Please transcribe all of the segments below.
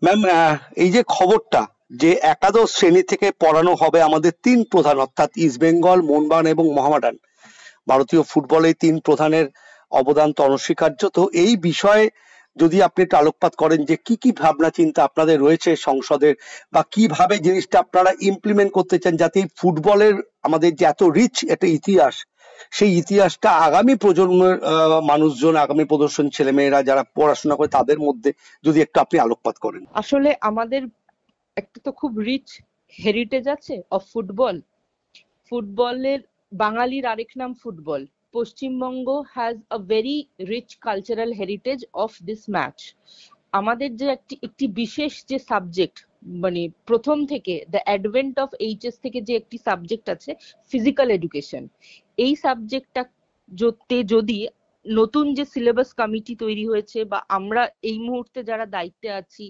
Ma'am, এই যে খবরটা যে একাদশ শ্রেণী থেকে পড়ানো হবে আমাদের তিন প্রধান অর্থাৎ ইস্ট বেঙ্গল, মোহনবাগান এবং মোহামেডান, ভারতীয় ফুটবল এই তিন প্রধানের অবদান তো অনস্বীকার্য। তো এই বিষয়ে যদি আপনি একটু আলোকপাত করেন যে কি কি ভাবনা চিন্তা আপনাদের রয়েছে সংসদের, বা কিভাবে জিনিসটা আপনারা ইমপ্লিমেন্ট করতে চান যাতে এই ফুটবলের আমাদের যে এত রিচ একটা ইতিহাস, সেই ইতিহাসটা আগামী প্রজন্মের মানুষজন, আগামী প্রদর্শন ছেলেমেয়েরা যারা পড়াশোনা করে তাদের মধ্যে যদি একটু আপনি আলোকপাত করেন। আসলে আমাদের একটা তো খুব রিচ হেরিটেজ আছে অফ ফুটবল। ফুটবলের বাঙালির আরেক নাম football. Paschimbanga has a very rich cultural heritage of this match. আমাদের যে একটি বিশেষ যে সাবজেক্ট, মানে প্রথম থেকে দ্য অ্যাডভেন্ট অফ এইচএস থেকে যে একটি সাবজেক্ট আছে ফিজিক্যাল এডুকেশন, এই সাবজেক্টটা যদি নতুন যে সিলেবাস কমিটি তৈরি হয়েছে বা আমরা এই মুহূর্তে যারা দায়িত্বে আছি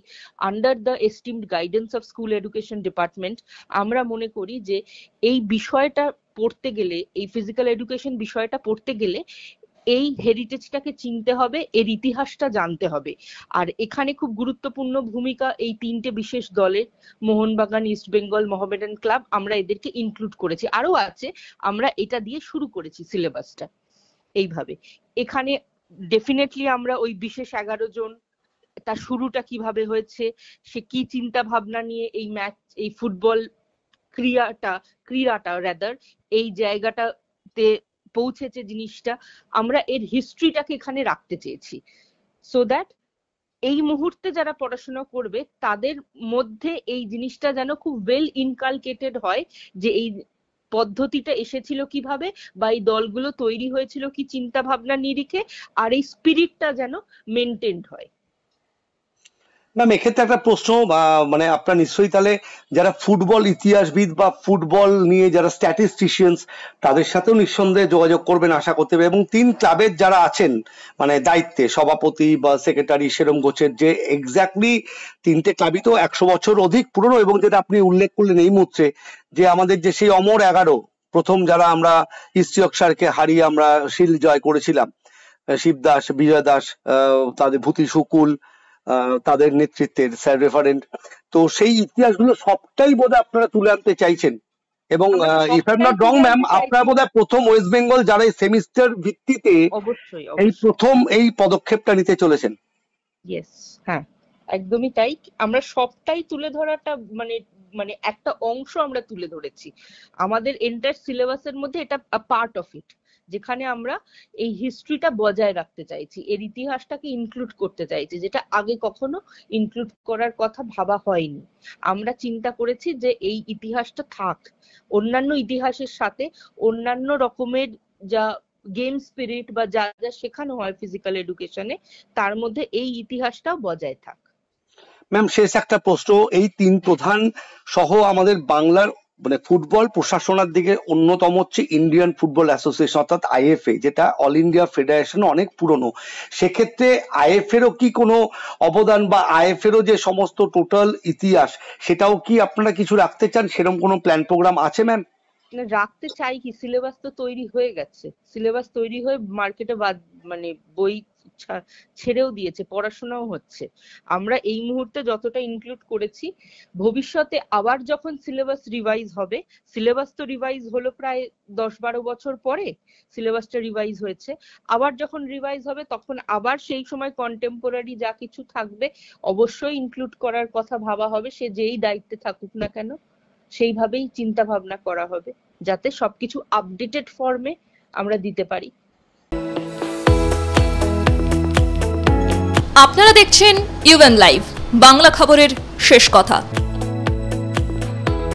under the esteemed guidance of school education department, আমরা মনে করি যে এই বিষয়টা পড়তে গেলে, এই ফিজিক্যাল এডুকেশন বিষয়টা পড়তে গেলে এই হেরিটেজটাকে চিনতে হবে, এর ইতিহাসটা জানতে হবে। আর এখানে খুব গুরুত্বপূর্ণ ভূমিকা এই তিনটে বিশেষ দলের, মোহনবাগান, ইস্ট বেঙ্গল, মোহামেডান ক্লাব, আমরা এদেরকে ইনক্লুড করেছি। আরো আছে, আমরা এটা দিয়ে শুরু করেছি সিলেবাসটা এইভাবে। এখানে ডেফিনেটলি আমরা ওই বিশেষ 11 জন, তার শুরুটা কিভাবে হয়েছে, সে কি চিন্তা ভাবনা নিয়ে এই ম্যাচ, এই ফুটবল ক্রীড়াটা রাদার এই জায়গাটাতে পৌঁছেছে জিনিসটা, আমরা এর হিস্ট্রিটাকে এখানে রাখতে চেয়েছি, সো দ্যাট এই মুহূর্তে যারা পড়াশোনা করবে তাদের মধ্যে এই জিনিসটা যেন খুব ওয়েল ইনকালকেটেড হয় যে এই পদ্ধতিটা এসেছিল কিভাবে, বা এই দলগুলো তৈরি হয়েছিল কি চিন্তা ভাবনা নিরিখে, আর এই স্পিরিটটা যেন মেনটেন্ড হয়। ম্যাম, এক্ষেত্রে একটা প্রশ্ন, মানে আপনার নিশ্চয়ই তাহলে যারা ফুটবল ইতিহাসবিদ বা ফুটবল নিয়ে যারা স্ট্যাটিস্টিশিয়ানস, তাদের সাথেও নিঃসন্দেহে যোগাযোগ করবেন আশা করতে হবে, এবং তিন ক্লাবের যারা আছেন মানে দায়িত্বে, সভাপতি বা সেক্রেটারি সেরম গোছের, যে এক্স্যাক্টলি তিনটে ক্লাবই তো 100 বছর অধিক পুরনো, এবং যেটা আপনি উল্লেখ করলেন এই মুহূর্তে যে আমাদের যে সেই অমর 11, প্রথম যারা আমরা ইস্ট ইয়র্কশায়ারকে হারিয়ে আমরা শিল্ড জয় করেছিলাম, শিবদাস, বিজয় দাস, তাদের ভূতি শুকুল, তাদের নেতৃত্বের স্যার রেফারেন্ট, তো সেই ইতিহাসগুলো সবটাই বোধহয় আপনারা তুলে আনতে চাইছেন। এবং if I am not wrong ma'am, আপনারা বোধহয় প্রথম ওয়েস্ট বেঙ্গল যারা এই সেমিস্টার ভিত্তিতে এই প্রথম এই পদক্ষেপটা নিতে চলেছেন। ইয়েস, হ্যাঁ, একদমই তাই। আমরা সবটাই তুলে ধরাটা মানে মানে একটা অংশ আমরা তুলে ধরেছি আমাদের এন্টার সিলেবাসের মধ্যে, এটা পার্ট অফ ইট, যেখানে আমরা এই হিস্ট্রিটা বজায় রাখতে চাইছি, এর ইতিহাসটাকে ইনক্লুড করতে চাইছি, যেটা আগে কখনো ইনক্লুড করার কথা ভাবা হয়নি। আমরা চিন্তা করেছি যে এই ইতিহাসটা থাক, অন্যান্য ইতিহাসের সাথে অন্যান্য রকমের যা গেম স্পিরিট বা যা যা শেখানো হয় ফিজিক্যাল এডুকেশনে, তার মধ্যে এই ইতিহাসটাও বজায় থাক। ম্যাম, শেষ একটা প্রশ্ন, এই তিন প্রধান সহ আমাদের বাংলার মানে ফুটবল প্রশাসনের দিকে অন্যতম হচ্ছে ইন্ডিয়ান ফুটবল অ্যাসোসিয়েশন অর্থাৎ আইএফএ, যেটা অল ইন্ডিয়া ফেডারেশন অনেক পুরনো। সেক্ষেত্রে আইএফএরও কি কোনো অবদান, বা আইএফএরও যে সমস্ত টোটাল ইতিহাস, সেটাও কি আপনারা কিছু রাখতে চান? সেরকম কোনো প্ল্যান প্রোগ্রাম আছে ম্যাম? রাখতে চাই কি, সিলেবাস তো তৈরি হয়ে গেছে, সিলেবাস তৈরি হয়ে মার্কেটে মানে বই ছেড়েও দিয়েছে, পড়াশোনাও হচ্ছে। আমরা এই মুহূর্তে যতটা ইনক্লুড করেছি, ভবিষ্যতে আবার যখন সিলেবাস রিভাইজ হবে, সিলেবাস তো রিভাইজ হলো প্রায় 10-12 বছর পরে সিলেবাসটা রিভাইজ হয়েছে, আবার যখন রিভাইজ হবে তখন আবার সেই সময় কন্টেম্পোরারি যা কিছু থাকবে অবশ্যই ইনক্লুড করার কথা ভাবা হবে, সে যেই দায়িত্বে থাকুক না কেন সেইভাবেই চিন্তা ভাবনা করা হবে, যাতে সবকিছু আপডেটেড ফর্মে আমরা দিতে পারি। আপনারা দেখছেন ইউএন লাইভ, বাংলা খবরের শেষ কথা।